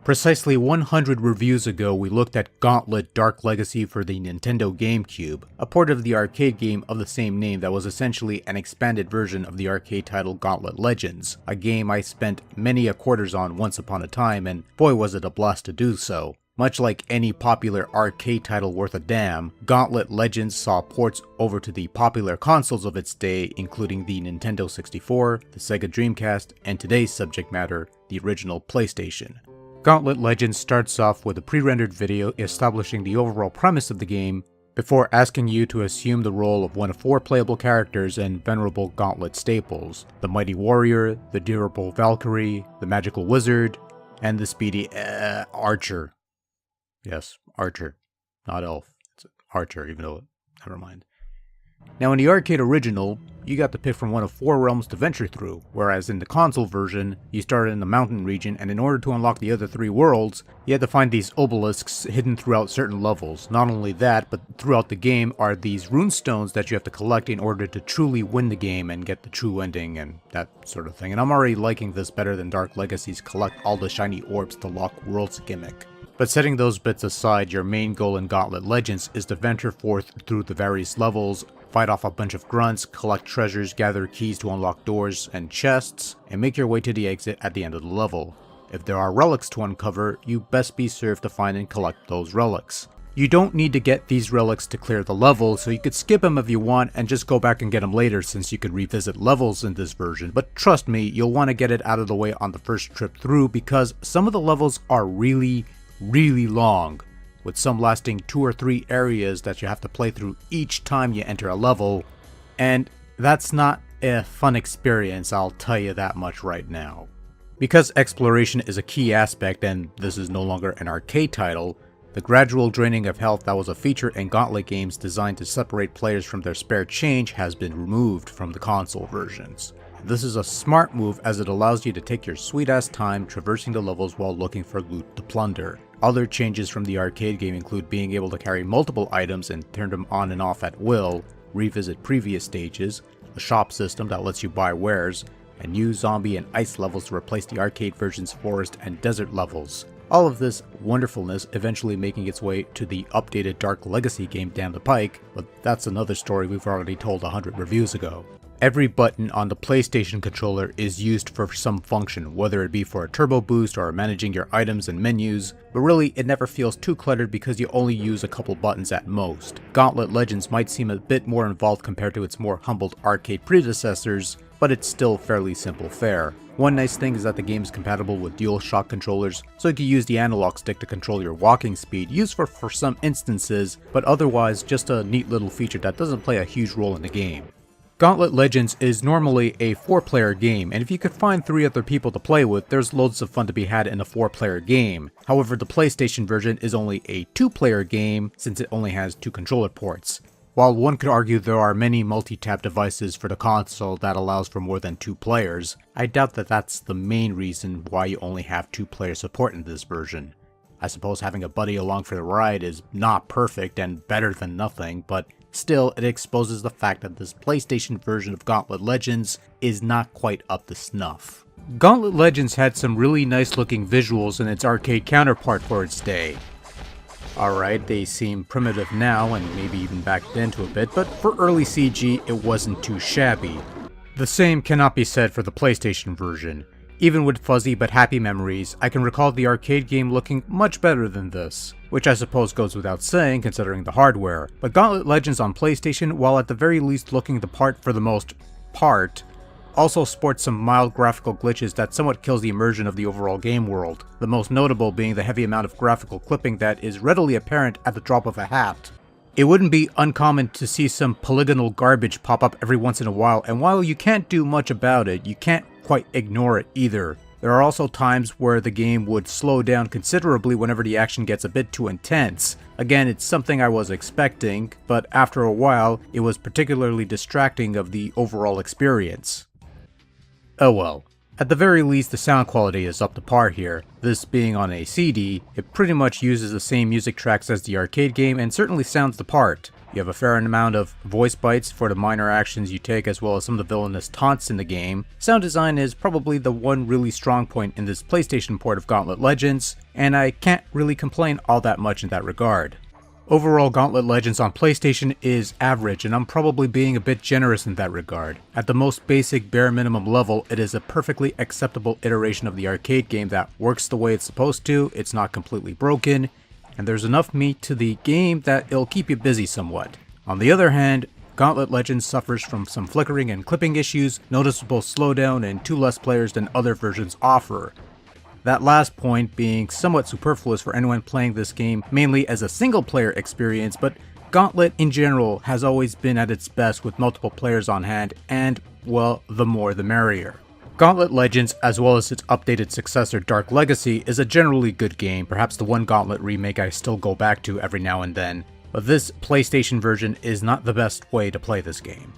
Precisely 100 reviews ago, we looked at Gauntlet Dark Legacy for the Nintendo GameCube, a port of the arcade game of the same name that was essentially an expanded version of the arcade title Gauntlet Legends, a game I spent many a quarters on once upon a time, and boy was it a blast to do so. Much like any popular arcade title worth a damn, Gauntlet Legends saw ports over to the popular consoles of its day, including the Nintendo 64, the Sega Dreamcast, and today's subject matter, the original PlayStation. Gauntlet Legends starts off with a pre-rendered video establishing the overall premise of the game, before asking you to assume the role of one of 4 playable characters and venerable Gauntlet staples: the Mighty Warrior, the Durable Valkyrie, the Magical Wizard, and the speedy Archer. Yes, Archer. Not Elf. It's Archer, even though... never mind. Now in the arcade original, you got to pick from one of 4 realms to venture through, whereas in the console version, you started in the mountain region, and in order to unlock the other 3 worlds, you had to find these obelisks hidden throughout certain levels. Not only that, but throughout the game are these runestones that you have to collect in order to truly win the game and get the true ending and that sort of thing. And I'm already liking this better than Dark Legacy's collect all the shiny orbs to lock worlds gimmick. But setting those bits aside, your main goal in Gauntlet Legends is to venture forth through the various levels, fight off a bunch of grunts, collect treasures, gather keys to unlock doors and chests, and make your way to the exit at the end of the level. If there are relics to uncover, you best be served to find and collect those relics. You don't need to get these relics to clear the level, so you could skip them if you want and just go back and get them later since you could revisit levels in this version, but trust me, you'll want to get it out of the way on the first trip through because some of the levels are really long, with some lasting 2 or 3 areas that you have to play through each time you enter a level, and that's not a fun experience, I'll tell you that much right now. Because exploration is a key aspect and this is no longer an arcade title, the gradual draining of health that was a feature in Gauntlet games designed to separate players from their spare change has been removed from the console versions. This is a smart move as it allows you to take your sweet ass time traversing the levels while looking for loot to plunder. Other changes from the arcade game include being able to carry multiple items and turn them on and off at will, revisit previous stages, a shop system that lets you buy wares, and new zombie and ice levels to replace the arcade version's forest and desert levels. All of this wonderfulness eventually making its way to the updated Dark Legacy game down the pike, but that's another story we've already told 100 reviews ago. Every button on the PlayStation controller is used for some function, whether it be for a turbo boost or managing your items and menus, but really it never feels too cluttered because you only use a couple buttons at most. Gauntlet Legends might seem a bit more involved compared to its more humbled arcade predecessors, but it's still fairly simple fare. One nice thing is that the game is compatible with DualShock controllers, so you can use the analog stick to control your walking speed, used for some instances, but otherwise just a neat little feature that doesn't play a huge role in the game. Gauntlet Legends is normally a 4-player game, and if you could find 3 other people to play with, there's loads of fun to be had in a 4-player game. However, the PlayStation version is only a 2-player game since it only has 2 controller ports. While one could argue there are many multi-tap devices for the console that allows for more than 2 players, I doubt that that's the main reason why you only have 2-player support in this version. I suppose having a buddy along for the ride is not perfect and better than nothing, but still, it exposes the fact that this PlayStation version of Gauntlet Legends is not quite up to snuff. Gauntlet Legends had some really nice looking visuals in its arcade counterpart for its day. Alright, they seem primitive now and maybe even back then to a bit, but for early CG it wasn't too shabby. The same cannot be said for the PlayStation version. Even with fuzzy but happy memories, I can recall the arcade game looking much better than this, which I suppose goes without saying considering the hardware. But Gauntlet Legends on PlayStation, while at the very least looking the part for the most part, also sports some mild graphical glitches that somewhat kills the immersion of the overall game world, the most notable being the heavy amount of graphical clipping that is readily apparent at the drop of a hat. It wouldn't be uncommon to see some polygonal garbage pop up every once in a while, and while you can't do much about it, you can't quite ignore it either. There are also times where the game would slow down considerably whenever the action gets a bit too intense. Again, it's something I was expecting, but after a while, it was particularly distracting of the overall experience. Oh well. At the very least, the sound quality is up to par here. This being on a CD, it pretty much uses the same music tracks as the arcade game and certainly sounds the part. You have a fair amount of voice bites for the minor actions you take, as well as some of the villainous taunts in the game. Sound design is probably the one really strong point in this PlayStation port of Gauntlet Legends, and I can't really complain all that much in that regard. Overall, Gauntlet Legends on PlayStation is average, and I'm probably being a bit generous in that regard. At the most basic, bare minimum level, it is a perfectly acceptable iteration of the arcade game that works the way it's supposed to, it's not completely broken, and there's enough meat to the game that it'll keep you busy somewhat. On the other hand, Gauntlet Legends suffers from some flickering and clipping issues, noticeable slowdown, and 2 less players than other versions offer. That last point being somewhat superfluous for anyone playing this game mainly as a single player experience, but Gauntlet in general has always been at its best with multiple players on hand, and, well, the more the merrier. Gauntlet Legends, as well as its updated successor Dark Legacy, is a generally good game, perhaps the one Gauntlet remake I still go back to every now and then, but this PlayStation version is not the best way to play this game.